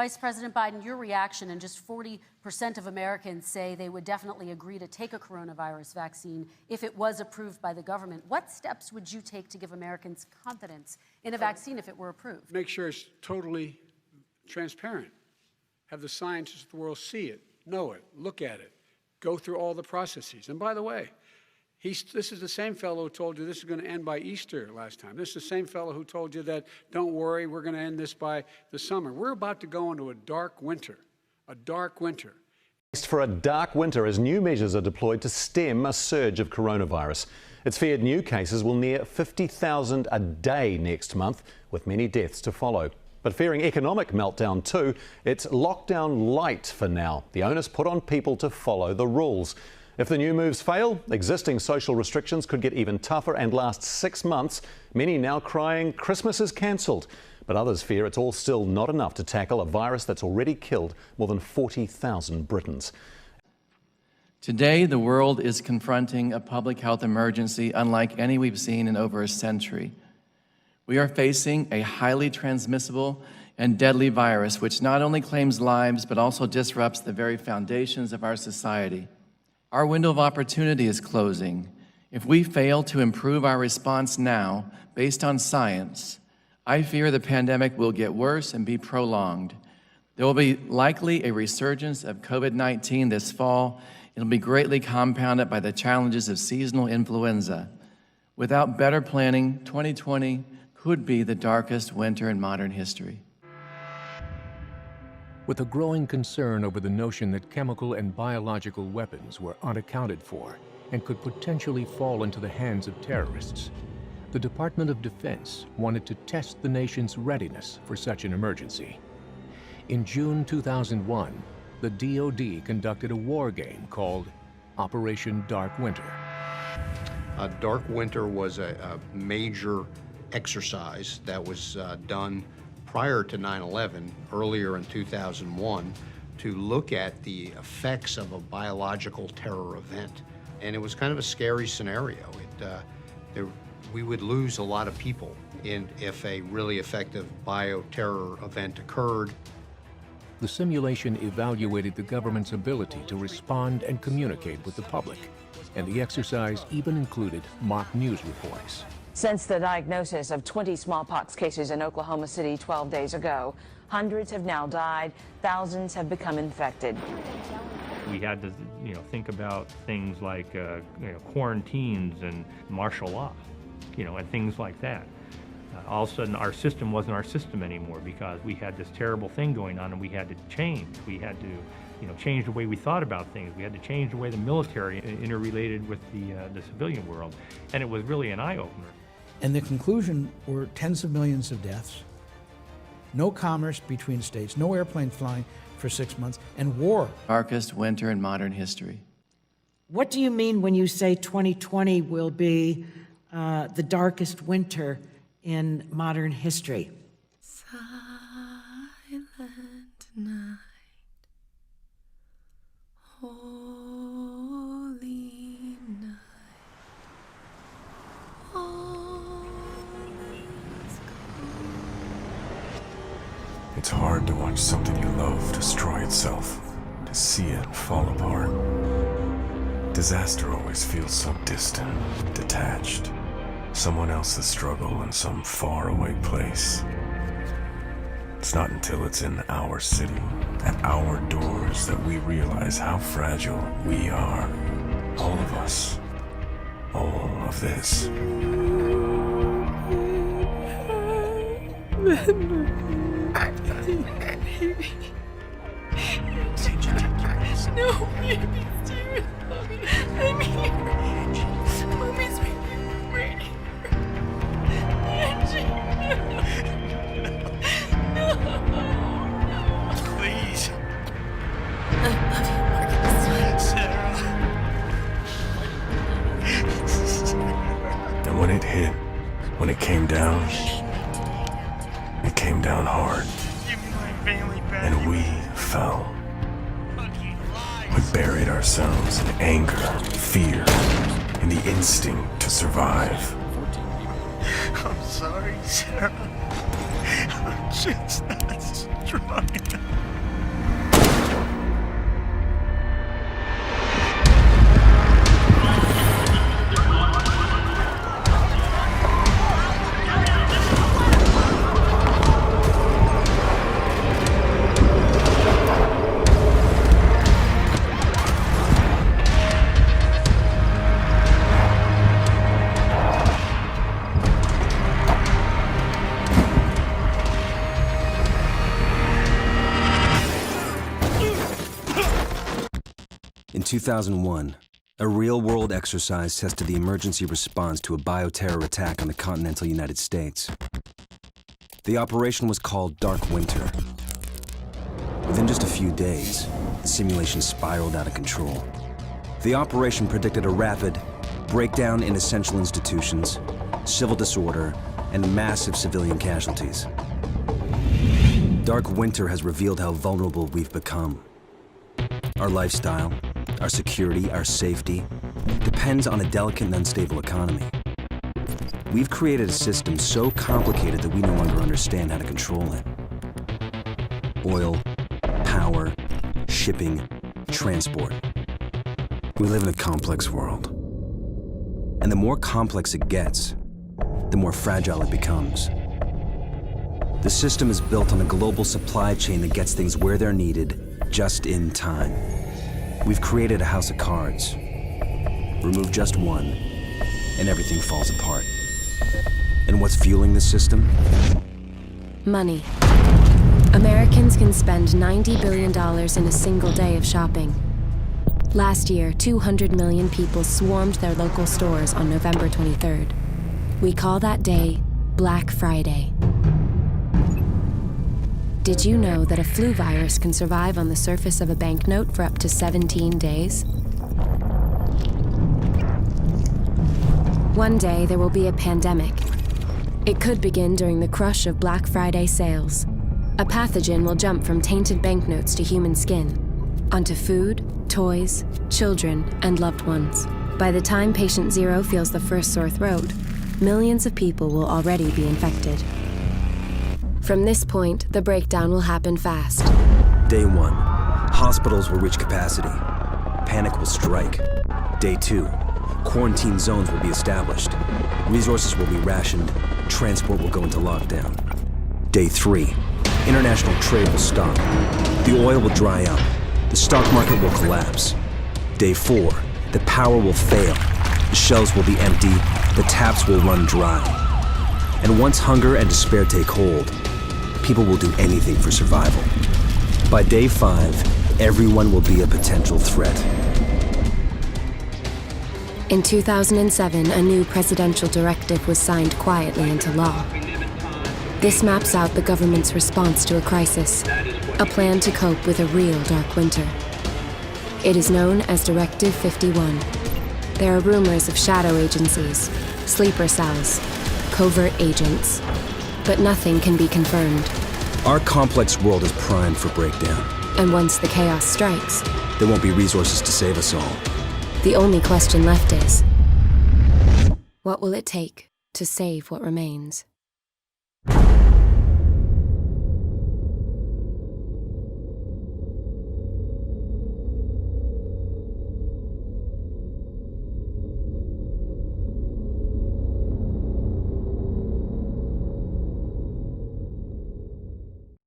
Vice President Biden, your reaction, and just 40% of Americans say they would definitely agree to take a coronavirus vaccine if it was approved by the government. What steps would you take to give Americans confidence in a vaccine if it were approved? Make sure it's totally transparent. Have the scientists of the world see it, know it, look at it, go through all the processes. And by the way, this is the same fellow who told you this is going to end by Easter last time. This is the same fellow who told you that, don't worry, we're going to end this by the summer. We're about to go into a dark winter, a dark winter. For a dark winter as new measures are deployed to stem a surge of coronavirus. It's feared new cases will near 50,000 a day next month, with many deaths to follow. But fearing economic meltdown too, it's lockdown light for now. The onus put on people to follow the rules. If the new moves fail, existing social restrictions could get even tougher and last 6 months. Many now crying Christmas is cancelled. But others fear it's all still not enough to tackle a virus that's already killed more than 40,000 Britons. Today, the world is confronting a public health emergency unlike any we've seen in over a century. We are facing a highly transmissible and deadly virus which not only claims lives but also disrupts the very foundations of our society. Our window of opportunity is closing. If we fail to improve our response now, based on science, I fear the pandemic will get worse and be prolonged. There will be likely a resurgence of COVID-19 this fall. It'll be greatly compounded by the challenges of seasonal influenza. Without better planning, 2020 could be the darkest winter in modern history. With a growing concern over the notion that chemical and biological weapons were unaccounted for and could potentially fall into the hands of terrorists, the Department of Defense wanted to test the nation's readiness for such an emergency. In June 2001, the DoD conducted a war game called Operation Dark Winter. Dark Winter was a major exercise that was done prior to 9/11, earlier in 2001, to look at the effects of a biological terror event. And it was kind of a scary scenario. We would lose a lot of people if a really effective bioterror event occurred. The simulation evaluated the government's ability to respond and communicate with the public, and the exercise even included mock news reports. Since the diagnosis of 20 smallpox cases in Oklahoma City 12 days ago, hundreds have now died, thousands have become infected. We had to, think about things like, quarantines and martial law, and things like that. All of a sudden, our system wasn't our system anymore because we had this terrible thing going on and we had to change. We had to, change the way we thought about things. We had to change the way the military interrelated with the civilian world. And it was really an eye-opener. And the conclusion were tens of millions of deaths, no commerce between states, no airplane flying for 6 months, and war. Darkest winter in modern history. What do you mean when you say 2020 will be the darkest winter in modern history? Silent night, holy night, all is calm. It's hard to watch something you love destroy itself, to see it fall apart. Disaster always feels so distant, detached. Someone else's struggle in some faraway place. It's not until it's in our city, at our doors, that we realize how fragile we are. All of us. All of this. No, baby, Steven, Mommy, I'm here. Mommy's right here. Angie, no. Please. I love you, Marcus. Sarah. And when it hit, when it came down hard. Give me my family back. And we fell. We buried ourselves in anger, fear, and the instinct to survive. I'm sorry, Sarah. I'm just not strong. trying. In 2001, a real-world exercise tested the emergency response to a bioterror attack on the continental United States. The operation was called Dark Winter. Within just a few days, the simulation spiraled out of control. The operation predicted a rapid breakdown in essential institutions, civil disorder, and massive civilian casualties. Dark Winter has revealed how vulnerable we've become. Our lifestyle, our security, our safety, depends on a delicate and unstable economy. We've created a system so complicated that we no longer understand how to control it. Oil, power, shipping, transport. We live in a complex world. And the more complex it gets, the more fragile it becomes. The system is built on a global supply chain that gets things where they're needed, just in time. We've created a house of cards. Remove just one, and everything falls apart. And what's fueling the system? Money. Americans can spend $90 billion in a single day of shopping. Last year, 200 million people swarmed their local stores on November 23rd. We call that day Black Friday. Did you know that a flu virus can survive on the surface of a banknote for up to 17 days? One day there will be a pandemic. It could begin during the crush of Black Friday sales. A pathogen will jump from tainted banknotes to human skin, onto food, toys, children, and loved ones. By the time patient zero feels the first sore throat, millions of people will already be infected. From this point, the breakdown will happen fast. Day 1, hospitals will reach capacity. Panic will strike. Day 2, quarantine zones will be established. Resources will be rationed. Transport will go into lockdown. Day 3, international trade will stop. The oil will dry up. The stock market will collapse. Day 4, the power will fail. The shelves will be empty. The taps will run dry. And once hunger and despair take hold, people will do anything for survival. By day 5, everyone will be a potential threat. In 2007, a new presidential directive was signed quietly into law. This maps out the government's response to a crisis, a plan to cope with a real dark winter. It is known as Directive 51. There are rumors of shadow agencies, sleeper cells, covert agents, but nothing can be confirmed. Our complex world is primed for breakdown. And once the chaos strikes, there won't be resources to save us all. The only question left is, what will it take to save what remains?